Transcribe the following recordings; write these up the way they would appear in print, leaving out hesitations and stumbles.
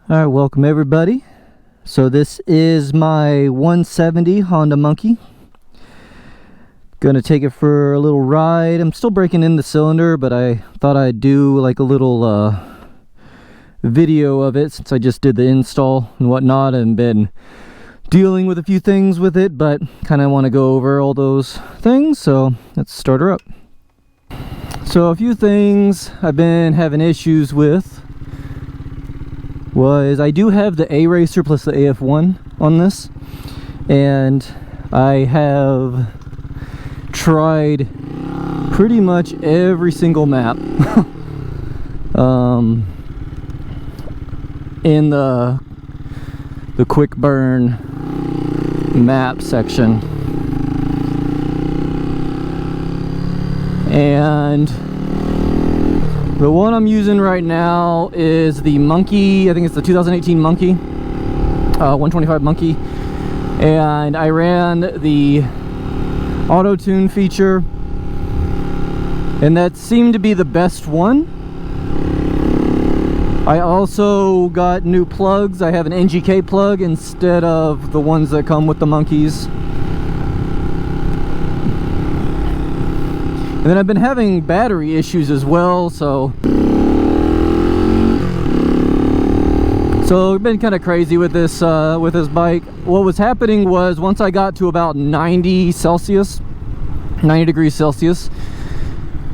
All right, welcome everybody. So this is my 170 Honda Monkey. Gonna take it for a little ride. I'm still breaking in the cylinder, but I thought I'd do like a little video of it since I just did the install and whatnot and been dealing with a few things with it, but kind of want to go over all those things, so let's start her up. So a few things I've been having issues with was I do have the A Racer plus the AF1 on this, and I have tried pretty much every single map in the quick burn map section, and the one I'm using right now is the Monkey. I think it's the 2018 Monkey, 125 Monkey, and I ran the auto tune feature, and that seemed to be the best one. I also got new plugs. I have an NGK plug instead of the ones that come with the Monkeys. And then I've been having battery issues as well, so I've been kind of crazy with this bike. What was happening was once I got to about 90 degrees Celsius,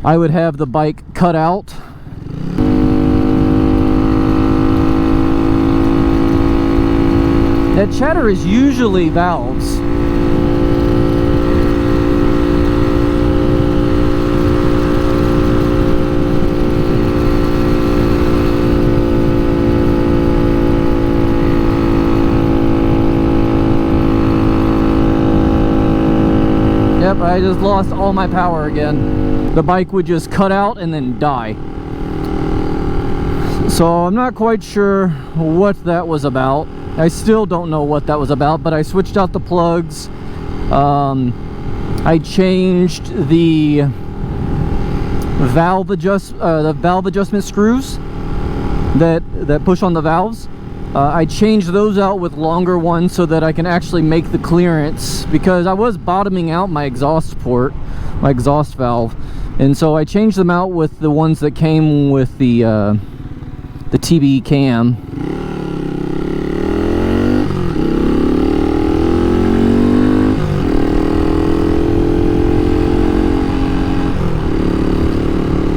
I would have the bike cut out. That chatter is usually valves. Yep, I just lost all my power again. The bike would just cut out and then die. So I'm not quite sure what that was about. I still don't know what that was about, but I switched out the plugs. I changed the valve adjustment screws that push on the valves. I changed those out with longer ones so that I can actually make the clearance, because I was bottoming out my exhaust port, my exhaust valve, and so I changed them out with the ones that came with the TB cam.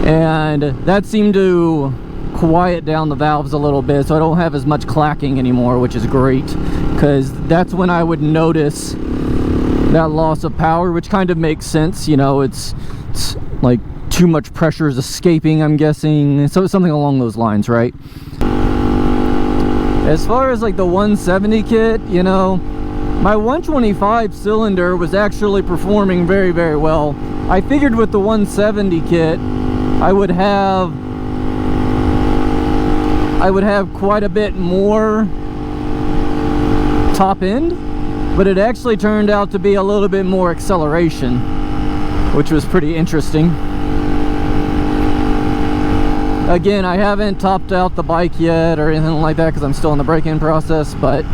And that seemed to quiet down the valves a little bit, so I don't have as much clacking anymore, which is great, because that's when I would notice that loss of power, which kind of makes sense. You know, it's like too much pressure is escaping, I'm guessing, so something along those lines, right? As far as like the 170 kit, you know, my 125 cylinder was actually performing very, very well. I figured with the 170 kit I would have quite a bit more top end, but it actually turned out to be a little bit more acceleration, which was pretty interesting. Again, I haven't topped out the bike yet or anything like that because I'm still in the break-in process, but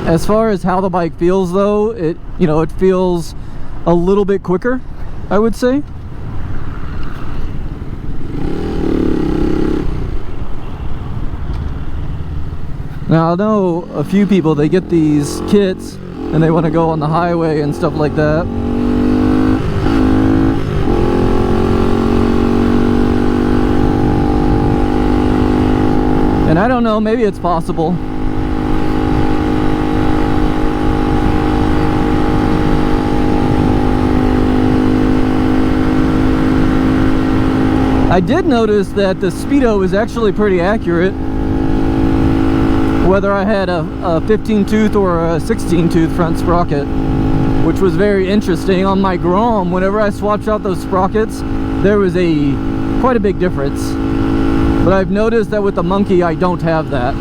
as far as how the bike feels though, it feels a little bit quicker, I would say. Now I know a few people, they get these kits and they want to go on the highway and stuff like that. And I don't know, maybe it's possible. I did notice that the speedo is actually pretty accurate, whether I had a 15 tooth or a 16 tooth front sprocket, which was very interesting. On my Grom, whenever I swapped out those sprockets, there was quite a big difference. But I've noticed that with the Monkey, I don't have that.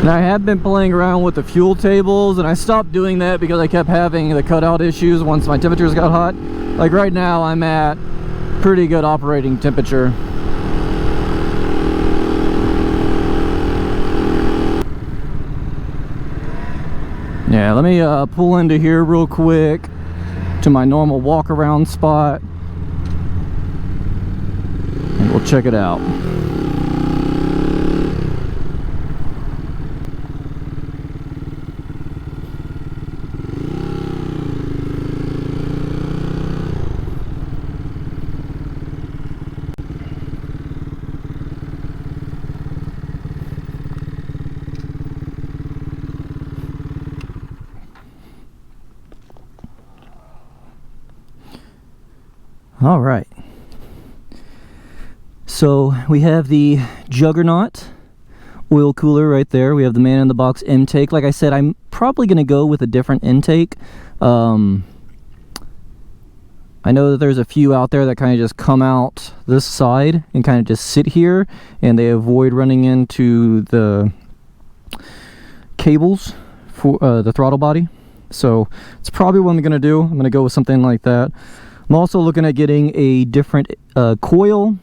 And I have been playing around with the fuel tables, and I stopped doing that because I kept having the cutout issues once my temperatures got hot. Like right now I'm at pretty good operating temperature. Yeah, let me pull into here real quick to my normal walk around spot and we'll check it out. All right, so we have the Juggernaut oil cooler right there. We have the man-in-the-box intake. Like I said, I'm probably going to go with a different intake. I know that there's a few out there that kind of just come out this side and kind of just sit here, and they avoid running into the cables for the throttle body. So it's probably what I'm going to do. I'm going to go with something like that. I'm also looking at getting a different coil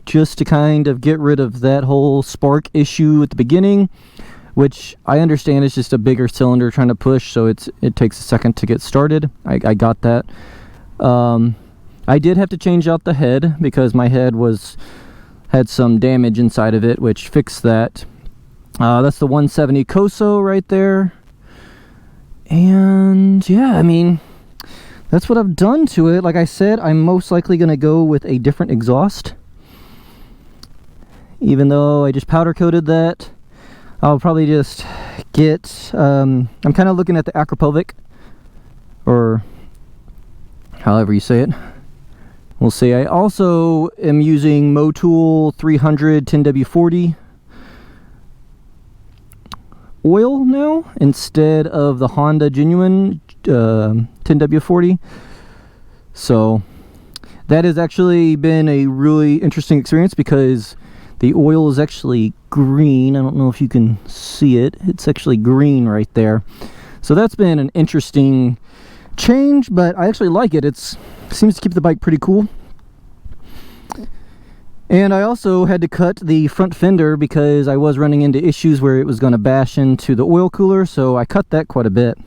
just to kind of get rid of that whole spark issue at the beginning, which I understand is just a bigger cylinder trying to push, so it takes a second to get started. I got that. I did have to change out the head because my head had some damage inside of it, which fixed that. That's the 170 Koso right there. And yeah, I mean, that's what I've done to it. Like I said, I'm most likely going to go with a different exhaust. Even though I just powder coated that, I'll probably just get, I'm kind of looking at the Akrapovic, or however you say it. We'll see. I also am using Motul 300 10W40 oil now instead of the Honda Genuine 10W40. So that has actually been a really interesting experience because the oil is actually green. I don't know if you can see it. It's actually green right there. So that's been an interesting change, but I actually like it. It seems to keep the bike pretty cool. And I also had to cut the front fender because I was running into issues where it was going to bash into the oil cooler, so I cut that quite a bit.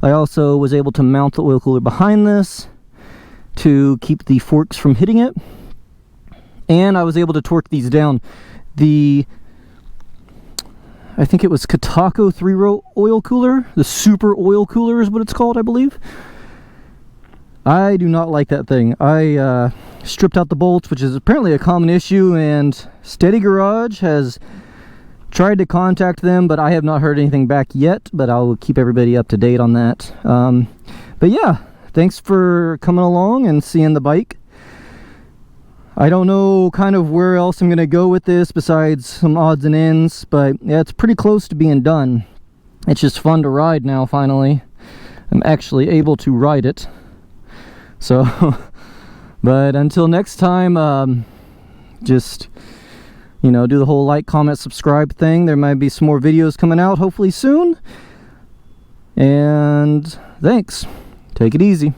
I also was able to mount the oil cooler behind this to keep the forks from hitting it. And I was able to torque these down. I think it was Koso 3-row oil cooler. The super oil cooler is what it's called, I believe. I do not like that thing. I stripped out the bolts, which is apparently a common issue, and Steady Garage has tried to contact them, but I have not heard anything back yet, but I'll keep everybody up to date on that. But yeah, thanks for coming along and seeing the bike. I don't know kind of where else I'm going to go with this besides some odds and ends, but yeah, it's pretty close to being done. It's just fun to ride now, finally. I'm actually able to ride it. So, but until next time, just, you know, do the whole like, comment, subscribe thing. There might be some more videos coming out hopefully soon. And thanks. Take it easy.